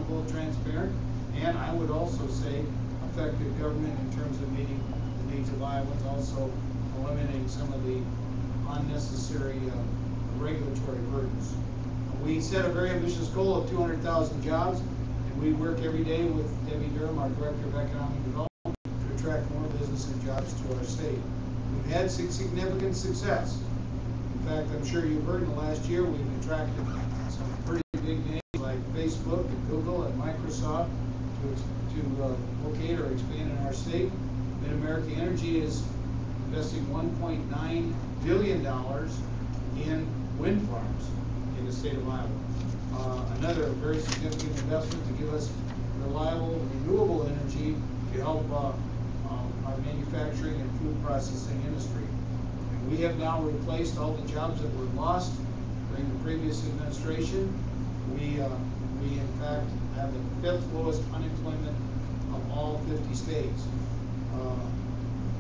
accountable, transparent, and I would also say effective government in terms of meeting the needs of Iowans, also eliminating some of the unnecessary regulatory burdens. We set a very ambitious goal of 200,000 jobs, and we work every day with Debbie Durham, our Director of Economic Development, to attract more business and jobs to our state. We've had significant success. In fact, I'm sure you've heard in the last year we've attracted some pretty big names like Facebook and Google and Microsoft to locate or expand in our state. Mid-America Energy is investing $1.9 billion in wind farms in the state of Iowa. Another very significant investment to give us reliable, renewable energy to help our manufacturing and food processing industry. And we have now replaced all the jobs that were lost during the previous administration. We in fact have the 5th lowest unemployment of all 50 states.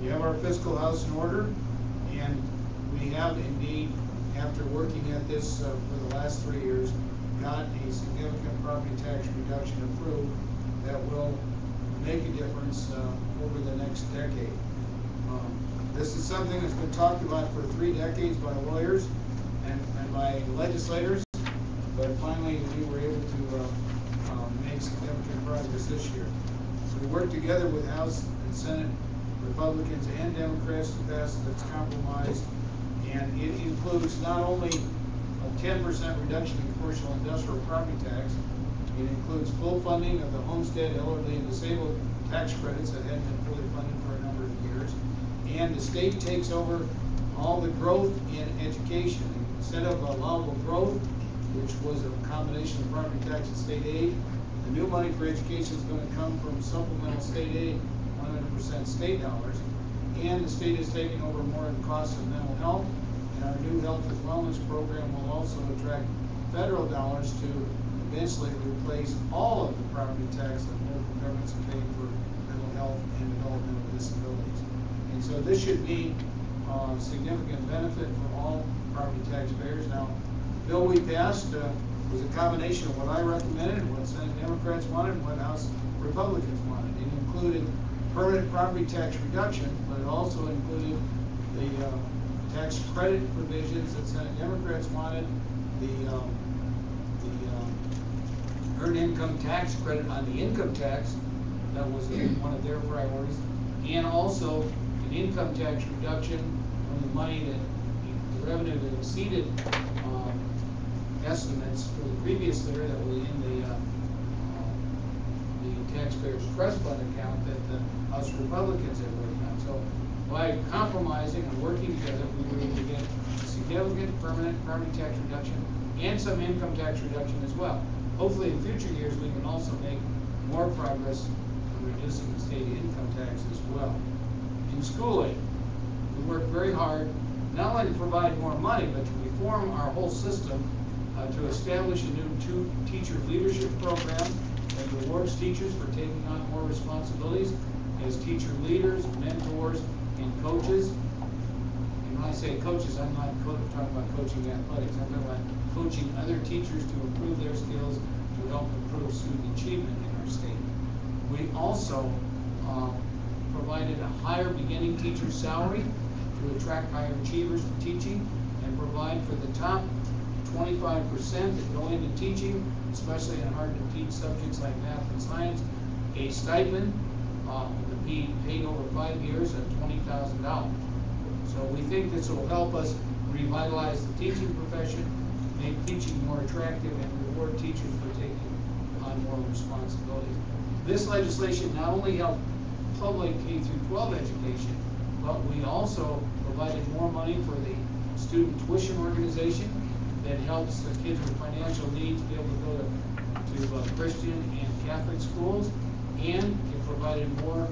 We have our fiscal house in order, and we have indeed, after working at this for the last 3 years, got a significant property tax reduction approved that will make a difference over the next decade. This is something that's been talked about for 3 decades by lawyers and by legislators, but finally we were able to make significant progress this year. So we worked together with House and Senate Republicans and Democrats to pass this compromise, and it includes not only a 10% reduction in commercial and industrial property tax, it includes full funding of the homestead, elderly, and disabled tax credits that hadn't been fully funded for a number of years, and the state takes over all the growth in education. Instead of allowable growth, which was a combination of property tax and state aid, the new money for education is going to come from supplemental state aid, 100% state dollars, and the state is taking over more of the costs of mental health, and our new health and wellness program will also attract federal dollars to eventually replace all of the property tax that local governments are paying for mental health and developmental disabilities. And so this should be a significant benefit for all property taxpayers. Now, the bill we passed was a combination of what I recommended, what Senate Democrats wanted, and what House Republicans wanted. It included permanent property tax reduction, but it also included the tax credit provisions that Senate Democrats wanted, the earned income tax credit on the income tax, that was one of their priorities, and also an income tax reduction on the money that, the revenue that exceeded estimates for the previous year that were in the taxpayers' trust fund account that the House Republicans had worked on. So by compromising and working together, we were able to get a significant permanent property tax reduction and some income tax reduction as well. Hopefully in future years we can also make more progress in reducing the state income tax as well. In schooling, we work very hard not only to provide more money, but to reform our whole system to establish a new teacher leadership program that rewards teachers for taking on more responsibilities as teacher leaders, mentors, and coaches. And when I say coaches, I'm not talking about coaching athletics. I'm talking about coaching other teachers to improve their skills to help improve student achievement in our state. We also provided a higher beginning teacher salary to attract higher achievers to teaching and provide for the top 25% that go into teaching, especially in hard to teach subjects like math and science, a stipend to be paid over 5 years at $20,000. So we think this will help us revitalize the teaching profession, make teaching more attractive, and reward teachers for taking on more responsibilities. This legislation not only helped public K-12 education, but we also provided more money for the student tuition organization that helps the kids with financial needs be able to go to Christian and Catholic schools, and it provided more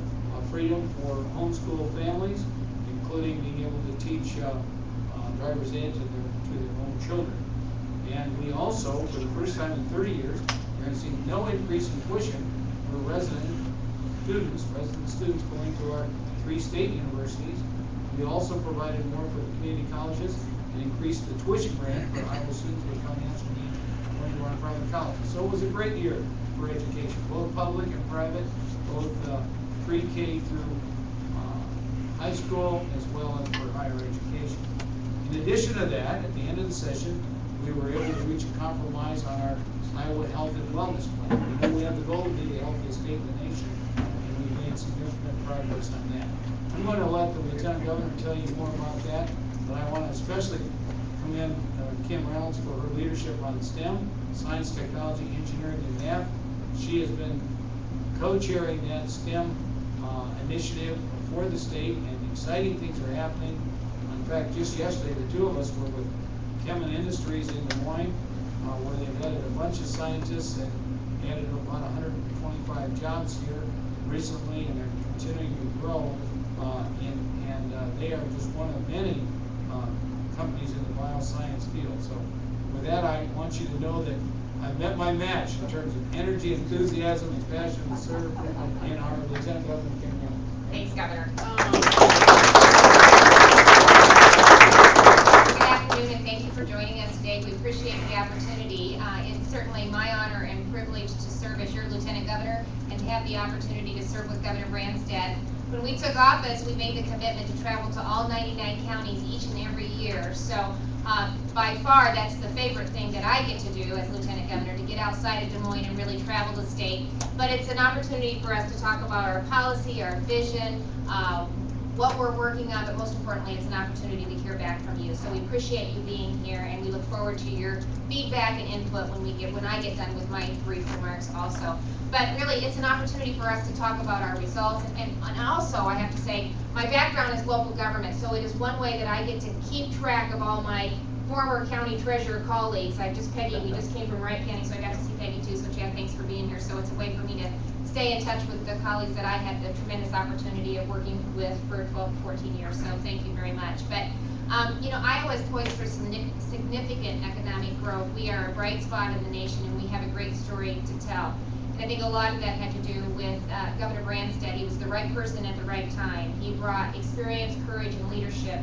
freedom for homeschool families, including being able to teach driver's ed to their own children. And we also, for the first time in 30 years, we're going to see no increase in tuition for resident students going to our 3 state universities. We also provided more for the community colleges and increased the tuition grant for Iowa students with financial need going to our private colleges. So it was a great year for education, both public and private, both pre-K through high school as well as for higher education. In addition to that, at the end of the session, we were able to reach a compromise on our Iowa Health and Wellness Plan. We know we have the goal to be the healthiest state in the nation, and we've made significant progress on that. I'm going to let the Lieutenant Governor tell you more about that, but I want to especially commend Kim Reynolds for her leadership on STEM, science, technology, engineering, and math. She has been co-chairing that STEM initiative for the state, and exciting things are happening. In fact, just yesterday, the two of us were with Kemin Industries in Des Moines, where they've added a bunch of scientists and added about 125 jobs here recently, and they're continuing to grow. And they are just one of many companies in the bioscience field. So with that, I want you to know that I've met my match in terms of energy, enthusiasm, and passion to serve in our Lieutenant Governor Kim Reynolds. Thanks, Governor. And thank you for joining us today. We appreciate the opportunity. It's certainly my honor and privilege to serve as your Lieutenant Governor and to have the opportunity to serve with Governor Branstad. When we took office, we made the commitment to travel to all 99 counties each and every year. So by far, that's the favorite thing that I get to do as Lieutenant Governor, to get outside of Des Moines and really travel the state. But it's an opportunity for us to talk about our policy, our vision, what we're working on, but most importantly, it's an opportunity to hear back from you. So we appreciate you being here, and we look forward to your feedback and input when I get done with my brief remarks also. But really, it's an opportunity for us to talk about our results, and also, I have to say, my background is local government, so it is one way that I get to keep track of all my former county treasurer colleagues. We just came from Wright County, so I got to see Peggy too, so Chad, thanks for being here. So it's a way for me to stay in touch with the colleagues that I had the tremendous opportunity of working with for 12 to 14 years, so thank you very much. But you know, Iowa is poised for significant economic growth. We are a bright spot in the nation, and we have a great story to tell. And I think a lot of that had to do with Governor Branstad. He was the right person at the right time. He brought experience, courage, and leadership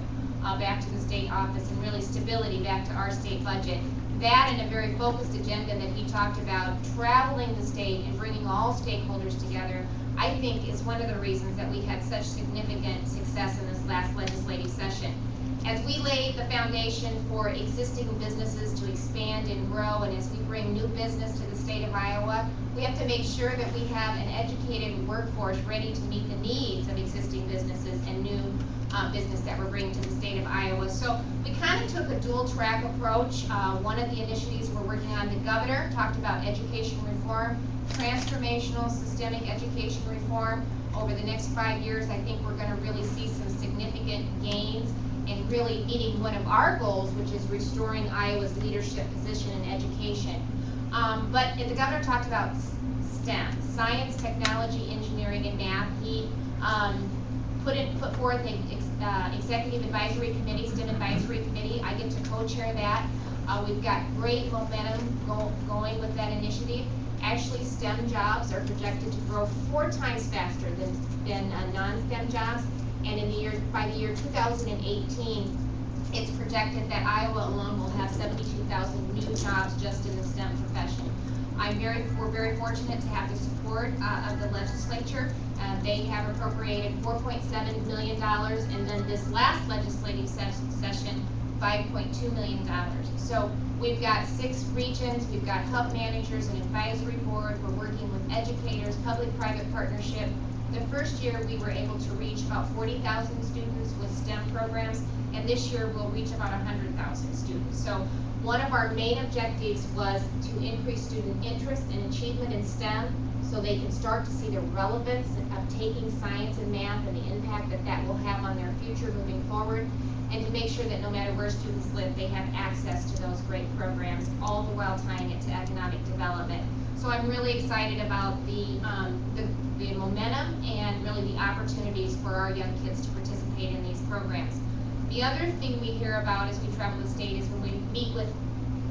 back to the state office, and really stability back to our state budget. That and a very focused agenda that he talked about, traveling the state and bringing all stakeholders together, I think is one of the reasons that we had such significant success in this last legislative session. As we laid the foundation for existing businesses to expand and grow, and as we bring new business to the state of Iowa, we have to make sure that we have an educated workforce ready to meet the needs of existing businesses and new business that we're bringing to the state of Iowa. So we kind of took a dual track approach. One of the initiatives we're working on, the governor talked about education reform, transformational systemic education reform. Over the next 5 years, I think we're going to really see some significant gains in really meeting one of our goals, which is restoring Iowa's leadership position in education. But the governor talked about STEM, science, technology, engineering, and math. He put forth an executive advisory committee, STEM advisory committee. I get to co-chair that. We've got great momentum going with that initiative. Actually, STEM jobs are projected to grow 4 times faster than non-STEM jobs. And by the year 2018, it's projected that Iowa alone will have 72,000 new jobs just in the STEM profession. We're very fortunate to have the support of the legislature. They have appropriated $4.7 million, and then this last legislative session, $5.2 million. So we've got 6 regions, we've got hub managers, and advisory board. We're working with educators, public-private partnership. The first year we were able to reach about 40,000 students with STEM programs, and this year we'll reach about 100,000 students. So one of our main objectives was to increase student interest and achievement in STEM so they can start to see the relevance of taking science and math and the impact that that will have on their future moving forward, and to make sure that no matter where students live, they have access to those great programs, all the while tying it to economic development. So I'm really excited about the momentum and really the opportunities for our young kids to participate in these programs. The other thing we hear about as we travel the state is when we meet with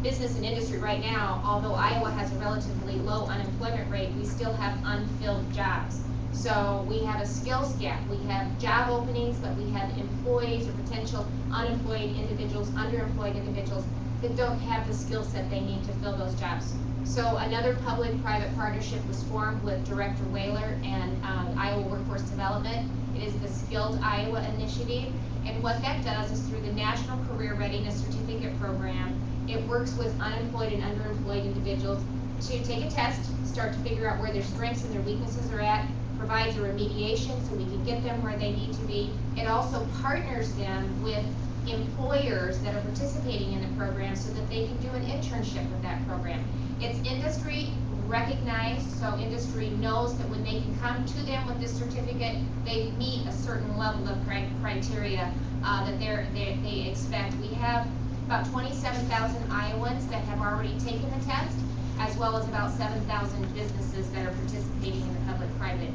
business and industry right now, although Iowa has a relatively low unemployment rate, we still have unfilled jobs. So we have a skills gap. We have job openings, but we have employees or potential unemployed individuals, underemployed individuals that don't have the skill set they need to fill those jobs. So another public-private partnership was formed with Director Whaler and Iowa Workforce Development. It is the Skilled Iowa Initiative, and what that does is through the National Career Readiness Certificate Program, it works with unemployed and underemployed individuals to take a test, start to figure out where their strengths and their weaknesses are at, provides a remediation so we can get them where they need to be. It also partners them with employers that are participating in the program so that they can do an internship with that program. It's industry recognized, so industry knows that when they can come to them with this certificate, they meet a certain level of criteria that they expect. We have about 27,000 Iowans that have already taken the test, as well as about 7,000 businesses that are participating in the public-private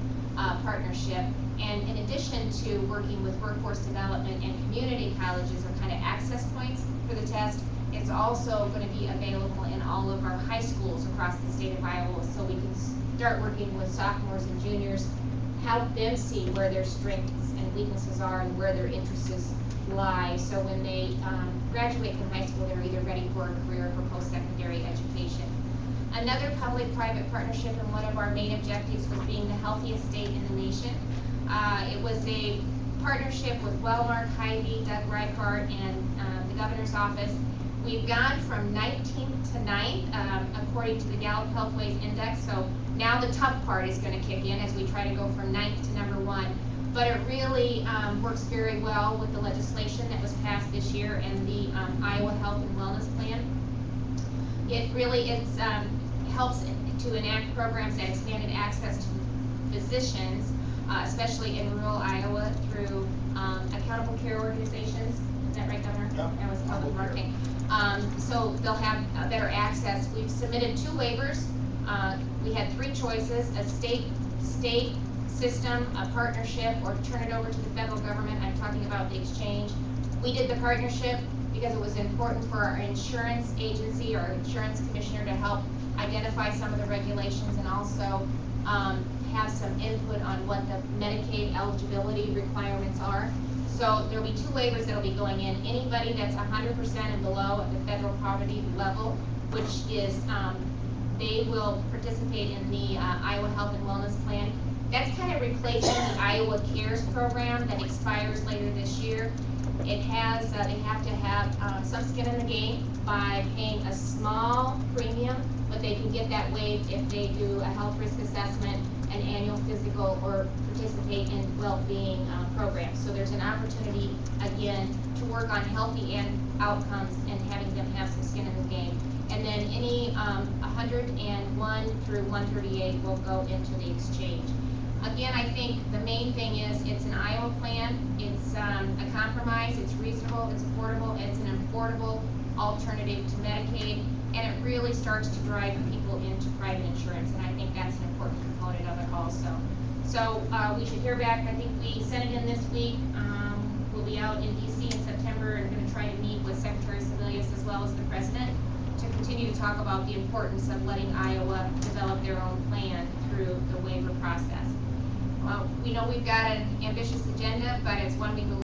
partnership. And in addition to working with workforce development and community colleges are kind of access points for the test, it's also going to be available in all of our high schools across the state of Iowa, so we can start working with sophomores and juniors, help them see where their strengths and weaknesses are and where their interests lie, so when they graduate from high school, they're either ready for a career or for post-secondary education. Another public-private partnership, and one of our main objectives was being the healthiest state in the nation. It was a partnership with Wellmark, Hy-Vee, Doug Reichart, and the governor's office. We've gone from 19th to 9th, according to the Gallup Healthways Index, so now the tough part is going to kick in as we try to go from 9th to number 1. But it really works very well with the legislation that was passed this year and the Iowa Health and Wellness Plan. It really helps to enact programs that expanded access to physicians, especially in rural Iowa, through accountable care organizations. Is that right, Governor? Yeah. That was public marketing. So they'll have better access. We've submitted 2 waivers. We had 3 choices: a state system, a partnership, or to turn it over to the federal government. I'm talking about the exchange. We did the partnership because it was important for our insurance agency, our insurance commissioner, to help identify some of the regulations and also have some input on what the Medicaid eligibility requirements are. So there'll be 2 waivers that'll be going in. Anybody that's 100% and below at the federal poverty level, which is they will participate in the Iowa Health and Wellness Plan. That's kind of replacing the Iowa Cares program that expires later this year. It has, they have to have some skin in the game by paying a small premium, but they can get that waived if they do a health risk assessment, an annual physical, or participate in well-being programs. So there's an opportunity, again, to work on healthy outcomes and having them have some skin in the game. And then any 101 through 138 will go into the exchange. Again, I think the main thing is it's an Iowa plan, it's a compromise, it's reasonable, it's affordable, it's an affordable alternative to Medicaid, and it really starts to drive people into private insurance, and I think that's an important component of it also. So we should hear back. I think we sent it in this week. We'll be out in DC in September and going to try to meet with Secretary Sebelius as well as the President to continue to talk about the importance of letting Iowa develop their own plan through the waiver process. We know we've got an ambitious agenda, but it's one we believe